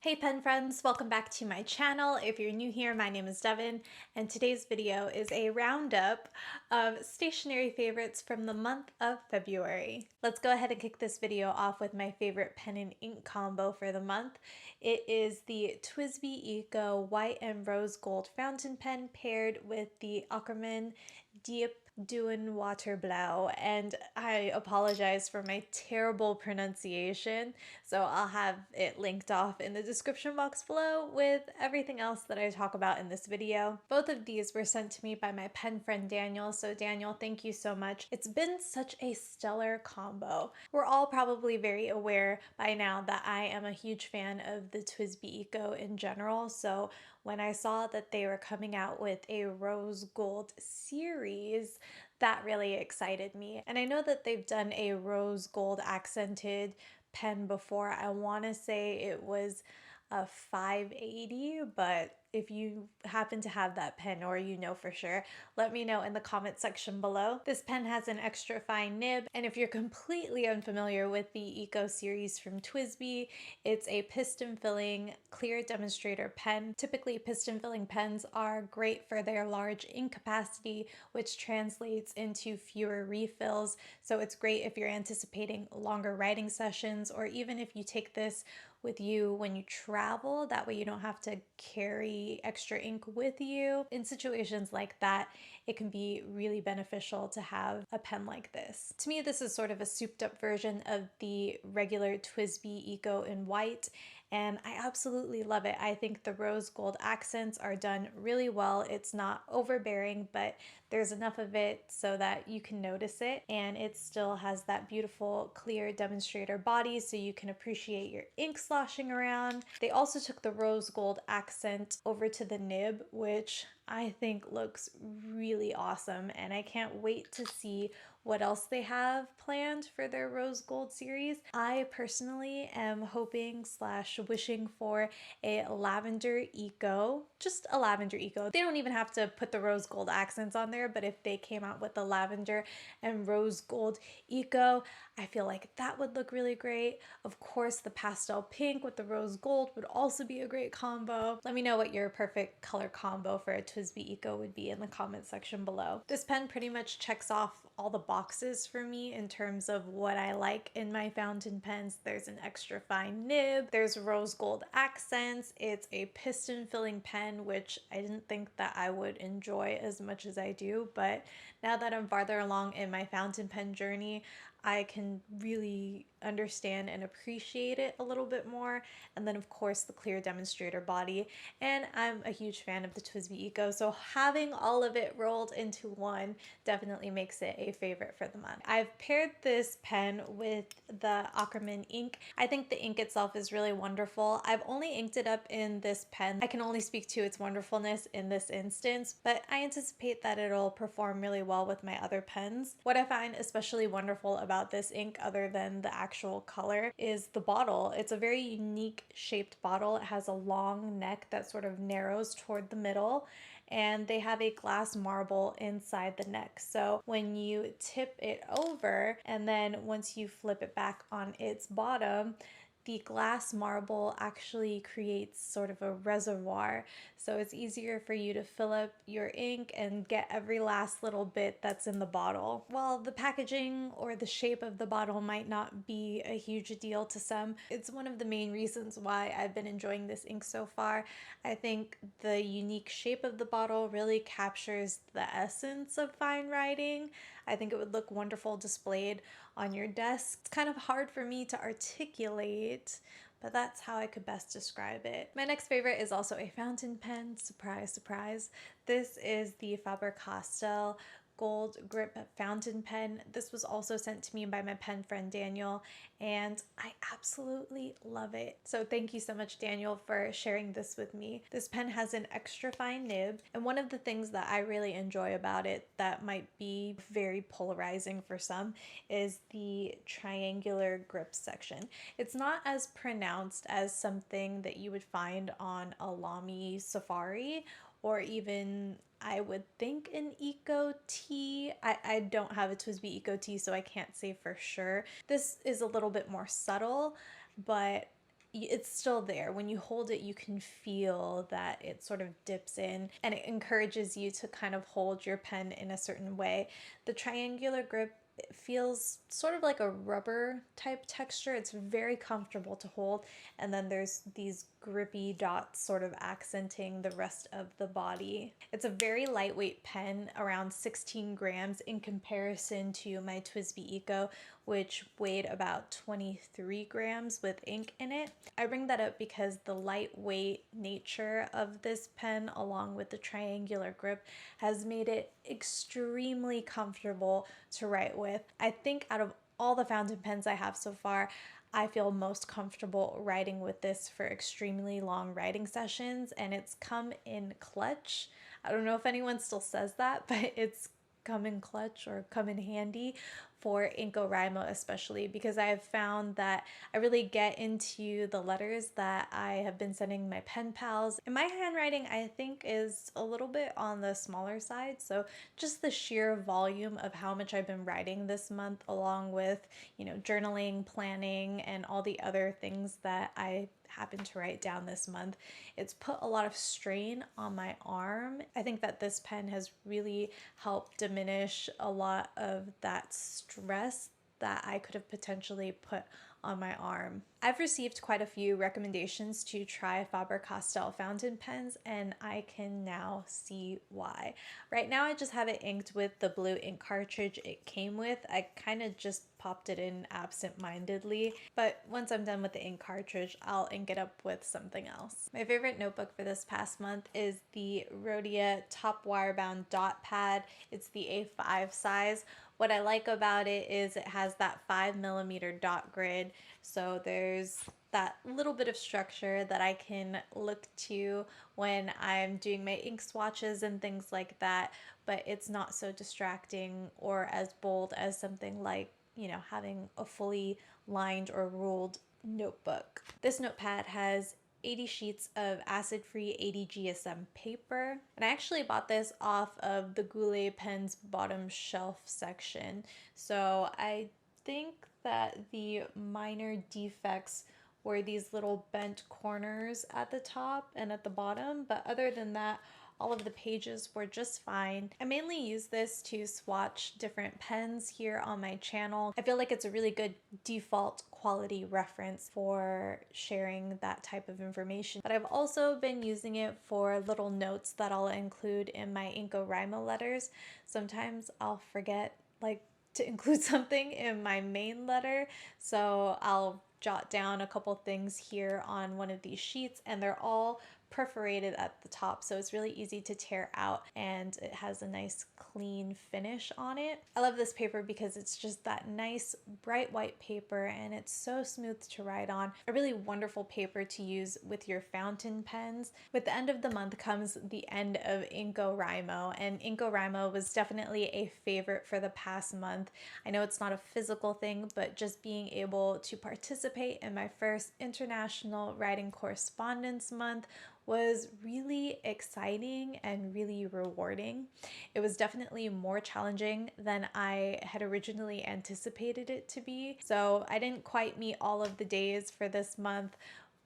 Hey pen friends, welcome back to my channel. If you're new here, my name is Devin, and today's video is a roundup of stationery favorites from the month of February. Let's go ahead and kick this video off with my favorite pen and ink combo for the month. It is the Twsbi Eco White and Rose Gold Fountain Pen paired with the Akkerman Deep Doen Waterblau, and I apologize for my terrible pronunciation, so I'll have it linked off in the description box below with everything else that I talk about in this video. Both of these were sent to me by my pen friend Daniel, so Daniel, thank you so much. It's been such a stellar combo. We're all probably very aware by now that I am a huge fan of the Twsbi Eco in general, so when I saw that they were coming out with a rose gold series, that really excited me. And I know that they've done a rose gold accented pen before. I want to say it was a 580, but if you happen to have that pen or you know for sure, let me know in the comment section below. This pen has an extra fine nib, and if you're completely unfamiliar with the Eco series from Twsbi, it's a piston filling clear demonstrator pen. Typically, piston filling pens are great for their large ink capacity, which translates into fewer refills. So it's great if you're anticipating longer writing sessions, or even if you take this with you when you travel. That way you don't have to carry extra ink with you. In situations like that, it can be really beneficial to have a pen like this. To me, this is sort of a souped up version of the regular Twsbi Eco in white, and I absolutely love it. I think the rose gold accents are done really well. It's not overbearing, but there's enough of it so that you can notice it, and it still has that beautiful clear demonstrator body so you can appreciate your ink sloshing around. They also took the rose gold accent over to the nib, which I think looks really awesome, and I can't wait to see what else they have planned for their rose gold series. I personally am hoping slash wishing for a lavender eco, just a lavender eco. They don't even have to put the rose gold accents on there, but if they came out with the lavender and rose gold eco, I feel like that would look really great. Of course, the pastel pink with the rose gold would also be a great combo. Let me know what your perfect color combo for a Twsbi Eco would be in the comment section below. This pen pretty much checks off all the boxes for me in terms of what I like in my fountain pens. There's an extra fine nib, there's rose gold accents, it's a piston filling pen, which I didn't think that I would enjoy as much as I do, but now that I'm farther along in my fountain pen journey, I can really understand and appreciate it a little bit more. And then of course the clear demonstrator body, and I'm a huge fan of the Twsbi Eco, so having all of it rolled into one definitely makes it a favorite for the month. I've paired this pen with the Akkerman ink. I think the ink itself is really wonderful. I've only inked it up in this pen. I can only speak to its wonderfulness in this instance, but I anticipate that it'll perform really well with my other pens. What I find especially wonderful about this ink, other than the actual color, is the bottle. It's a very unique shaped bottle. It has a long neck that sort of narrows toward the middle, and they have a glass marble inside the neck. So when you tip it over and then once you flip it back on its bottom, the glass marble actually creates sort of a reservoir, so it's easier for you to fill up your ink and get every last little bit that's in the bottle. While the packaging or the shape of the bottle might not be a huge deal to some, it's one of the main reasons why I've been enjoying this ink so far. I think the unique shape of the bottle really captures the essence of fine writing. I think it would look wonderful displayed on your desk. It's kind of hard for me to articulate, but that's how I could best describe it. My next favorite is also a fountain pen. Surprise, surprise. This is the Faber-Castell Gold Grip fountain pen. This was also sent to me by my pen friend Daniel, and I absolutely love it. So thank you so much, Daniel, for sharing this with me. This pen has an extra fine nib, and one of the things that I really enjoy about it that might be very polarizing for some is the triangular grip section. It's not as pronounced as something that you would find on a Lamy Safari, or even I would think an Eco T. I don't have a Twsbi Eco T, so I can't say for sure. This is a little bit more subtle, but it's still there. When you hold it, you can feel that it sort of dips in, and it encourages you to kind of hold your pen in a certain way. The triangular grip, it feels sort of like a rubber type texture. It's very comfortable to hold. And then there's these grippy dots sort of accenting the rest of the body. It's a very lightweight pen, around 16 grams in comparison to my Twsbi Eco, which weighed about 23 grams with ink in it. I bring that up because the lightweight nature of this pen, along with the triangular grip, has made it extremely comfortable to write with. I think out of all the fountain pens I have so far, I feel most comfortable writing with this for extremely long writing sessions, and it's come in clutch. I don't know if anyone still says that, but it's come in clutch or come in handy for Inkorimo, especially because I have found that I really get into the letters that I have been sending my pen pals. And my handwriting, I think, is a little bit on the smaller side, so just the sheer volume of how much I've been writing this month, along with, you know, journaling, planning, and all the other things that I happen to write down this month, it's put a lot of strain on my arm. I think that this pen has really helped diminish a lot of that stress that I could have potentially put on my arm. I've received quite a few recommendations to try Faber-Castell fountain pens, and I can now see why. Right now I just have it inked with the blue ink cartridge it came with. I kind of just popped it in absent-mindedly, but once I'm done with the ink cartridge, I'll ink it up with something else. My favorite notebook for this past month is the Rhodia top wire-bound dot pad. It's the A5 size. What I like about it is it has that 5mm dot grid, so there's that little bit of structure that I can look to when I'm doing my ink swatches and things like that, but it's not so distracting or as bold as something like, you know, having a fully lined or ruled notebook. This notepad has 80 sheets of acid-free 80 GSM paper. And I actually bought this off of the Goulet Pens bottom shelf section. So I think that the minor defects were these little bent corners at the top and at the bottom, but other than that, all of the pages were just fine. I mainly use this to swatch different pens here on my channel. I feel like it's a really good default quality reference for sharing that type of information. But I've also been using it for little notes that I'll include in my Inkorimo letters. Sometimes I'll forget to include something in my main letter, so I'll jot down a couple things here on one of these sheets, and they're all perforated at the top, so it's really easy to tear out, and it has a nice clean finish on it. I love this paper because it's just that nice bright white paper, and it's so smooth to write on. A really wonderful paper to use with your fountain pens. With the end of the month comes the end of Inkorimo, and Inkorimo was definitely a favorite for the past month. I know it's not a physical thing, but just being able to participate in my first international writing correspondence month was really exciting and really rewarding. It was definitely more challenging than I had originally anticipated it to be. So I didn't quite meet all of the days for this month,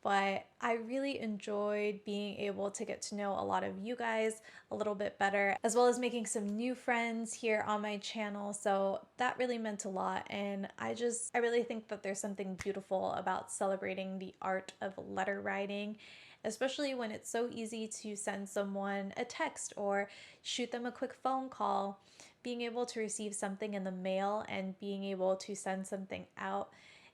but I really enjoyed being able to get to know a lot of you guys a little bit better, as well as making some new friends here on my channel. So that really meant a lot, and I really think that there's something beautiful about celebrating the art of letter writing, especially when it's so easy to send someone a text or shoot them a quick phone call. Being able to receive something in the mail and being able to send something out,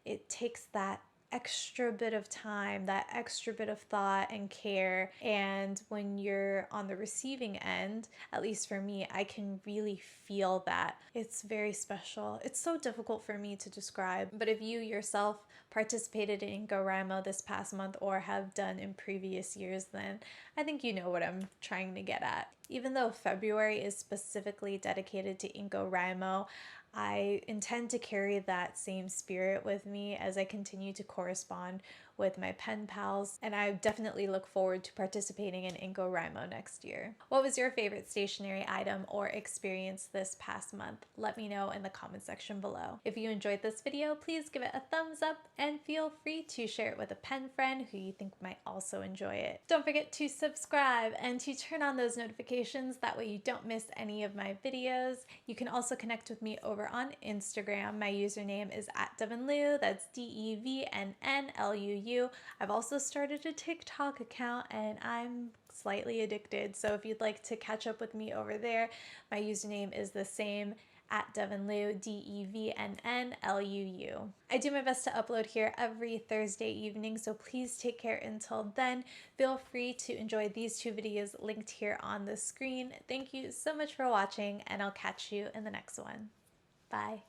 it takes that extra bit of time, that extra bit of thought and care. And when you're on the receiving end, at least for me, I can really feel that. It's very special. It's so difficult for me to describe, but if you yourself participated in Inkorimo this past month or have done in previous years, then I think you know what I'm trying to get at. Even though February is specifically dedicated to Inkorimo, I intend to carry that same spirit with me as I continue to correspond with my pen pals, and I definitely look forward to participating in Inkorimo next year. What was your favorite stationery item or experience this past month? Let me know in the comment section below. If you enjoyed this video, please give it a thumbs up and feel free to share it with a pen friend who you think might also enjoy it. Don't forget to subscribe and to turn on those notifications, that way you don't miss any of my videos. You can also connect with me over on Instagram. My username is @DevinLu, that's DEVNNLUU. I've also started a TikTok account and I'm slightly addicted, so if you'd like to catch up with me over there, my username is the same, @DevinLu, DEVNNLUU. I do my best to upload here every Thursday evening, so please take care until then. Feel free to enjoy these 2 videos linked here on the screen. Thank you so much for watching, and I'll catch you in the next one. Bye.